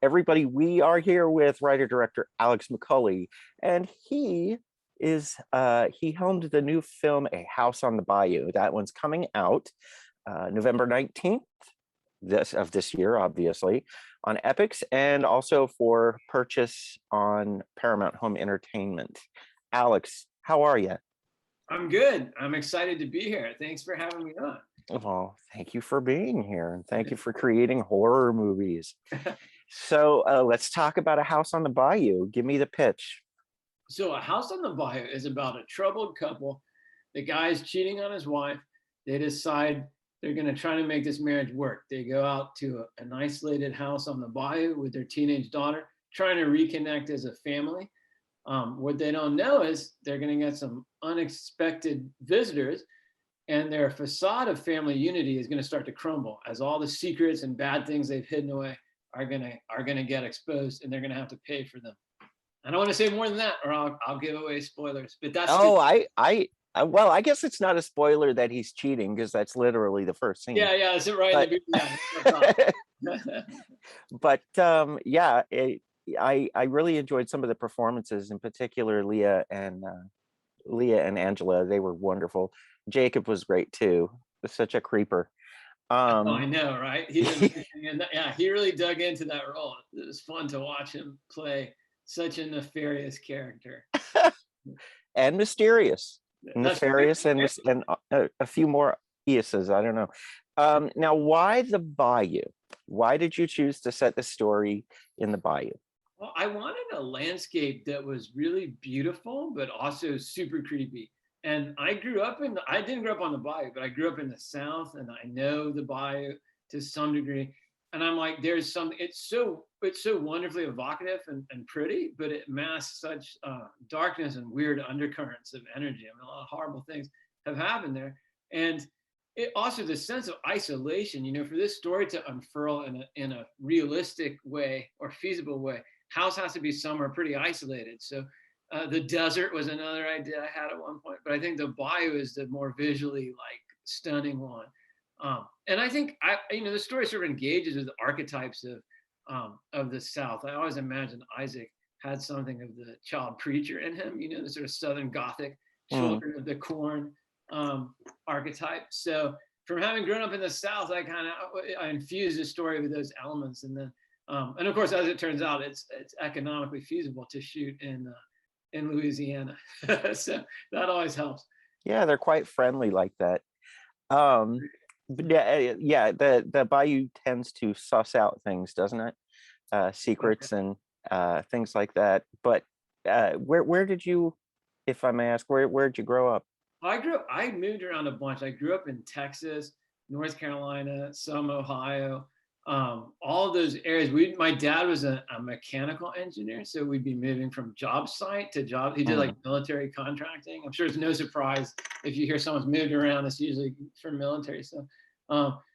Everybody, we are here with writer-director Alex McAulay, and he helmed the new film A House on the Bayou. That one's coming out November 19th this year, obviously, on EPIX, and also for purchase on Paramount Home Entertainment. Alex, how are you? I'm good. I'm excited to be here. Thanks for having me on. Well, thank you for being here, and thank you for creating horror movies. So let's talk about A House on the Bayou. Give me the pitch. So, A House on the Bayou is about a troubled couple. The guy's cheating on his wife. They decide they're going to try to make this marriage work. They go out to an isolated house on the bayou with their teenage daughter, trying to reconnect as a family. What they don't know is they're going to get some unexpected visitors, and their facade of family unity is going to start to crumble as all the secrets and bad things they've hidden away are going to get exposed, and they're going to have to pay for them. I don't want to say more than that, or I'll give away spoilers. But that's well, I guess it's not a spoiler that he's cheating, because that's literally the first scene. Yeah, is it right? But I really enjoyed some of the performances, in particular Lia and Angela. They were wonderful. Jacob was great too. Such a creeper. I know, right? He really dug into that role. It was fun to watch him play such a nefarious character. And mysterious. Nefarious and a few more Iases. I don't know. Now, why the Bayou? Why did you choose to set the story in the Bayou? Well, I wanted a landscape that was really beautiful, but also super creepy. And I didn't grow up on the Bayou, but I grew up in the South, and I know the Bayou to some degree. And I'm like, it's so wonderfully evocative and pretty, but it masks such darkness and weird undercurrents of energy. I mean, a lot of horrible things have happened there. And it also, the sense of isolation, for this story to unfurl in a realistic way or feasible way, house has to be somewhere pretty isolated. So the desert was another idea I had at one point, but I think the Bayou is the more visually stunning one. And I think the story sort of engages with the archetypes of the South. I always imagined Isaac had something of the child preacher in him, the sort of Southern Gothic children of the corn archetype. So from having grown up in the South, I infused the story with those elements, and then and of course, as it turns out, it's economically feasible to shoot in Louisiana. So that always helps. Yeah, they're quite friendly like that. But the Bayou tends to suss out things, doesn't it? Secrets and things like that. But where did you, if I may ask, where did you grow up? I moved around a bunch. I grew up in Texas, North Carolina, some Ohio, all of those areas. My dad was a mechanical engineer, so we'd be moving from job site to job. He did military contracting. I'm sure it's no surprise if you hear someone's moved around, it's usually for military stuff.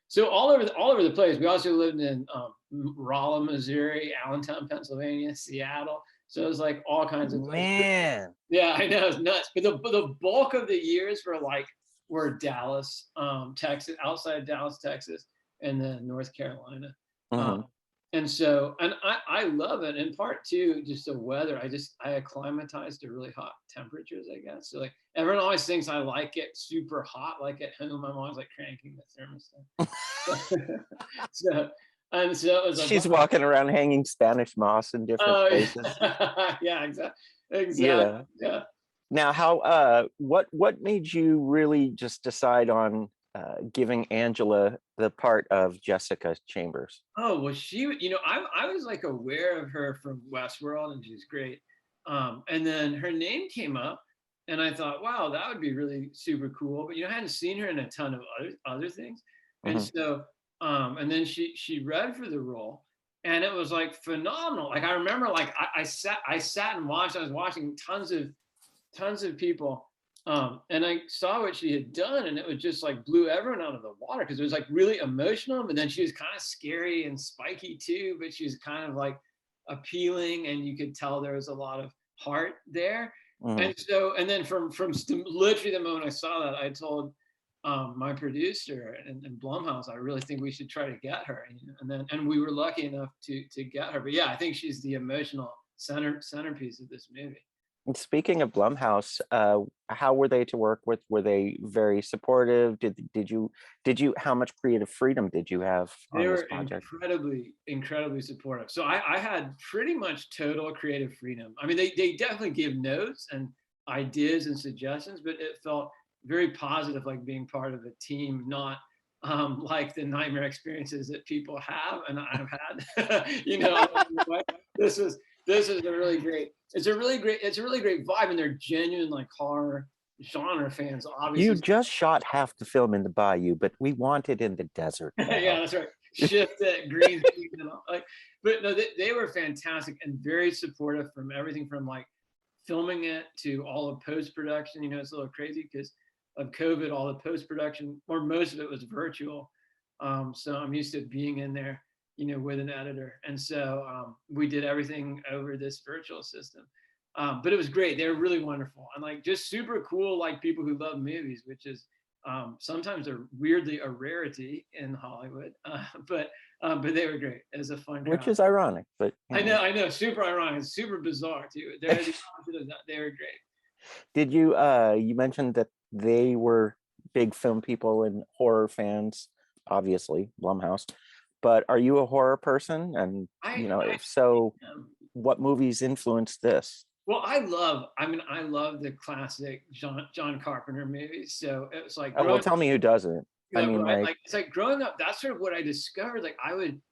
So all over the place. We also lived in Rolla, Missouri, Allentown, Pennsylvania, Seattle. So it was all kinds of places. Man. Yeah, I know, it's nuts. But the bulk of the years were Dallas, Texas, outside Dallas, Texas, and then North Carolina. And I love it. In part too, just the weather. I acclimatized to really hot temperatures, I guess. So everyone always thinks I like it super hot, like at home. I'm always cranking the thermostat. So it was she's walking around hanging Spanish moss in different places. Yeah, exactly. Yeah. Now, what made you really just decide on giving Angela the part of Jessica Chambers? Oh, well, I was aware of her from Westworld, and she's great. And then her name came up, and I thought, wow, that would be really super cool. But I hadn't seen her in a ton of other things, and so and then she read for the role, and it was phenomenal. I remember I sat and watched. I was watching tons of people. And I saw what she had done, and it was just blew everyone out of the water, because it was really emotional, but then she was kind of scary and spiky too, but she was kind of appealing, and you could tell there was a lot of heart there. And then from literally the moment I saw that, I told my producer and Blumhouse, I really think we should try to get her. And we were lucky enough to get her. But yeah, I think she's the emotional centerpiece of this movie. And speaking of Blumhouse, how were they to work with? Were they very supportive? Did you how much creative freedom did you have They on this were project? incredibly supportive. So I had pretty much total creative freedom. I mean, they definitely give notes and ideas and suggestions, but it felt very positive, like being part of a team, not like the nightmare experiences that people have and I've had. This is a really great. It's a really great vibe, and they're genuine like horror genre fans, You obviously. just shot half the film in the Bayou, but we want it in the desert now. Yeah, that's right. Shift that green screen and all. Like, but no, they were fantastic and very supportive from everything from like filming it to all of post production. It's a little crazy because of COVID. All the post production, or most of it, was virtual. So I'm used to being in there, with an editor, and so we did everything over this virtual system. But it was great. They were really wonderful and like just super cool, like people who love movies, which is sometimes are weirdly a rarity in Hollywood, but they were great. It was a fun crowd. Which is ironic, but I know, super ironic, super bizarre too. They were great. Did you you mentioned that they were big film people and horror fans, obviously Blumhouse, but are you a horror person? And if so, what movies influenced this? Well, I love the classic John Carpenter movies. So it was like, oh, well, tell me who doesn't. I mean, right? Like it's like growing up, that's sort of what I discovered. Like I would,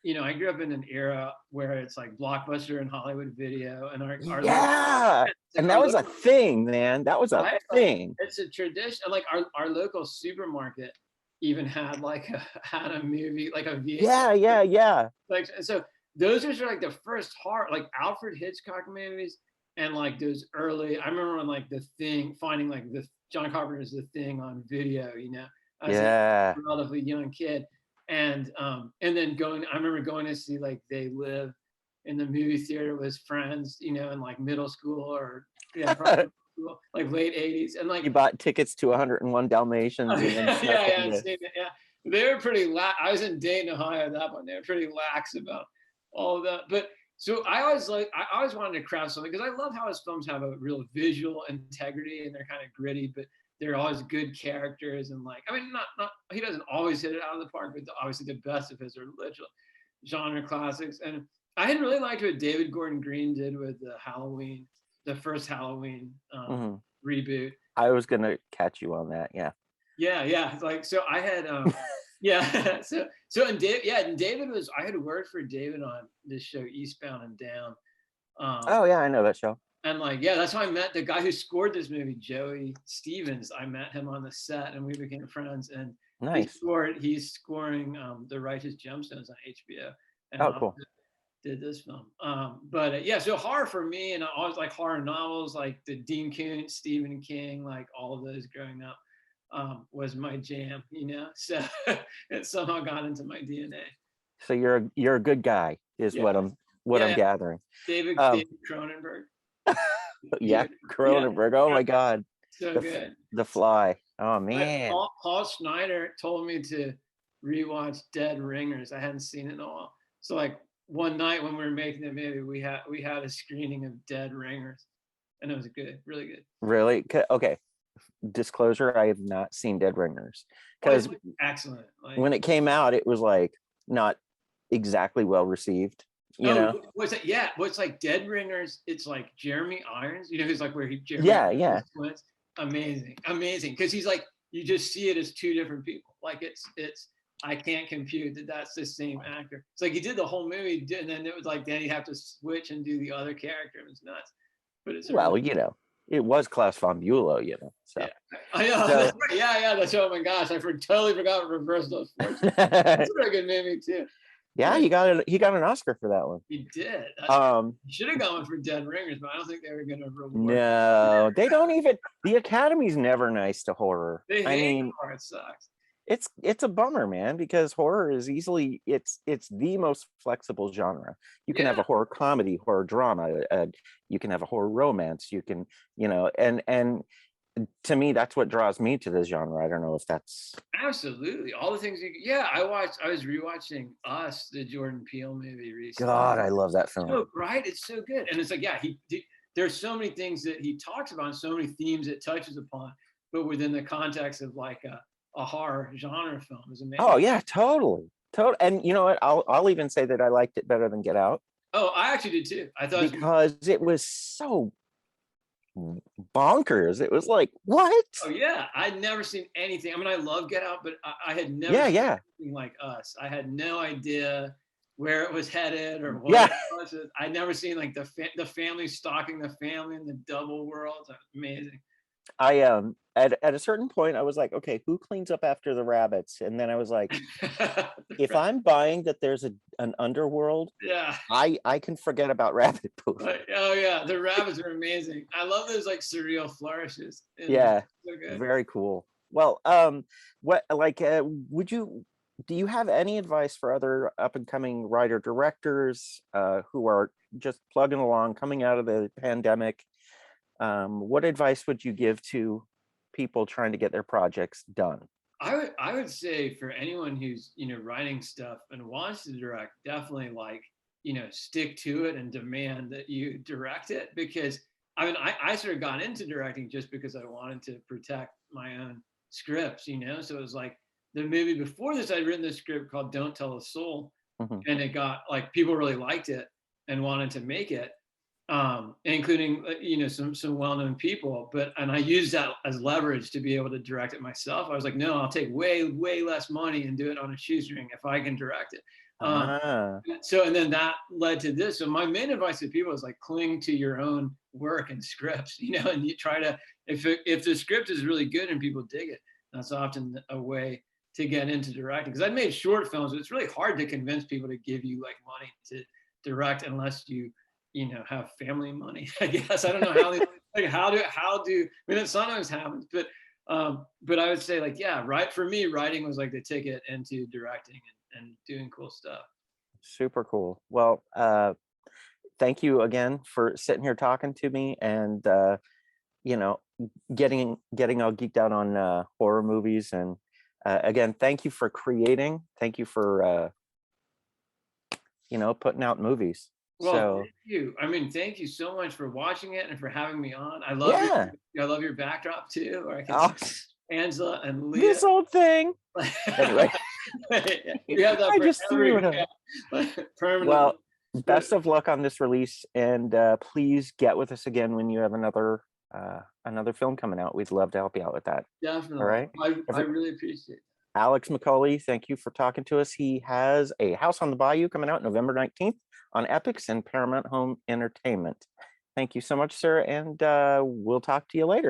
I grew up in an era where it's like Blockbuster and Hollywood Video, and our and that was a thing, man. That was a thing. It's a tradition. Like our local supermarket even had had a movie, like a VHS. Yeah. Like so, those are sort of like the first horror, like Alfred Hitchcock movies, and like those early. I remember when like The Thing, finding like the John Carpenter's The Thing on video, as a relatively young kid, and then I remember going to see like They Live in the movie theater with friends, in like middle school or probably school, like late 80s, and like you bought tickets to 101 Dalmatians. And then yeah. They were pretty I was in Dayton, Ohio at that point. They were pretty lax about all of that, but so I always wanted to craft something because I love how his films have a real visual integrity and they're kind of gritty, but they're always good characters and like, I mean, not he doesn't always hit it out of the park, but obviously the best of his are literal genre classics. And I hadn't really liked what David Gordon Green did with the first Halloween reboot. I was gonna catch you on that. Yeah. Like, so I had yeah. And David was, I had worked for David on this show Eastbound and Down. Oh yeah, I know that show. And like, yeah, that's how I met the guy who scored this movie, Joey Stevens. I met him on the set and we became friends. And nice. He's scoring The Righteous Gemstones on HBO. And cool. Did this film. But yeah, so horror for me, and I always like horror novels, like the Dean Koontz, Stephen King, like all of those growing up. Was my jam, so it somehow got into my DNA. So you're a good guy, is what I'm gathering. David Cronenberg. Cronenberg. Oh my God. So good. The Fly. Oh man. Paul Schneider told me to rewatch Dead Ringers. I hadn't seen it in a while. So like one night when we were making the movie, we had a screening of Dead Ringers, and it was good, really good. Really? Okay. Disclosure, I have not seen Dead Ringers because excellent. Like, when it came out, it was like not exactly well received. What's it? Yeah, it's like Dead Ringers. It's like Jeremy Irons. Who's like where he. Yeah. Amazing, because he's like, you just see it as two different people. Like it's. I can't compute that that's the same actor. It's like he did the whole movie, and then it was like then he'd have to switch and do the other character. It was nuts. But it's it was Klaus von Bülow, So yeah. I know. So, yeah. That's oh my gosh, I totally forgot Reverse Those Fortunes. That's a very good movie too. Yeah, he got an Oscar for that one. He did. He should have gone for Dead Ringers, but I don't think they were going to reward. No, they don't even. The Academy's never nice to horror. Horror. It sucks. It's a bummer, man, because horror is easily it's the most flexible genre. You can have a horror comedy, horror drama, you can have a horror romance, you can and to me, that's what draws me to this genre. I don't know if that's Absolutely. All the things I was rewatching Us, the Jordan Peele movie recently. God, I love that film. So right, it's so good. And it's like, yeah, there's so many things that he talks about and so many themes it touches upon, but within the context of like a horror genre film is amazing. Oh yeah, totally. And you know what? I'll even say that I liked it better than Get Out. Oh, I actually did too. I thought because it was so bonkers. It was like, what? Oh yeah, I'd never seen anything. I mean, I love Get Out, but I had never seen anything like Us. I had no idea where it was headed or what it was. I'd never seen like the family stalking the family in the double world. Amazing. I at a certain point I was like, okay, who cleans up after the rabbits? And then I was like, if I'm buying that there's an underworld, I can forget about rabbit poop. Oh yeah, the rabbits are amazing. I love those like surreal flourishes. Yeah, so very cool. Well, what like do you have any advice for other up and coming writer directors who are just plugging along, coming out of the pandemic? What advice would you give to people trying to get their projects done? I would say for anyone who's writing stuff and wants to direct, definitely like stick to it and demand that you direct it, because I mean I sort of got into directing just because I wanted to protect my own scripts, so it was like the movie before this I'd written this script called Don't Tell a Soul, and it got like people really liked it and wanted to make it, including some well-known people, and I used that as leverage to be able to direct it myself. I was like, no, I'll take way less money and do it on a shoestring if I can direct it. So and then that led to this. So my main advice to people is like cling to your own work and scripts, and you try to, if the script is really good and people dig it, that's often a way to get into directing. Because I've made short films, but it's really hard to convince people to give you like money to direct unless you have family money. I guess I don't know how how do I mean, it sometimes happens, but I would say like, yeah, right. For me, writing was like the ticket into directing and doing cool stuff. Super cool. Well, thank you again for sitting here talking to me and getting all geeked out on horror movies. And again, thank you for creating. Thank you for putting out movies. Well, thank you. I mean, thank you so much for watching it and for having me on. I love your backdrop too. Or I can see Angela and Lia. This old thing. Anyway, we have that. I just threw it up. Permanent. Well, best of luck on this release, and please get with us again when you have another film coming out. We'd love to help you out with that. Definitely. All right. I really appreciate it. Alex McAulay, thank you for talking to us. He has A House on the Bayou coming out November 19th on EPIX and Paramount Home Entertainment. Thank you so much, sir, and we'll talk to you later.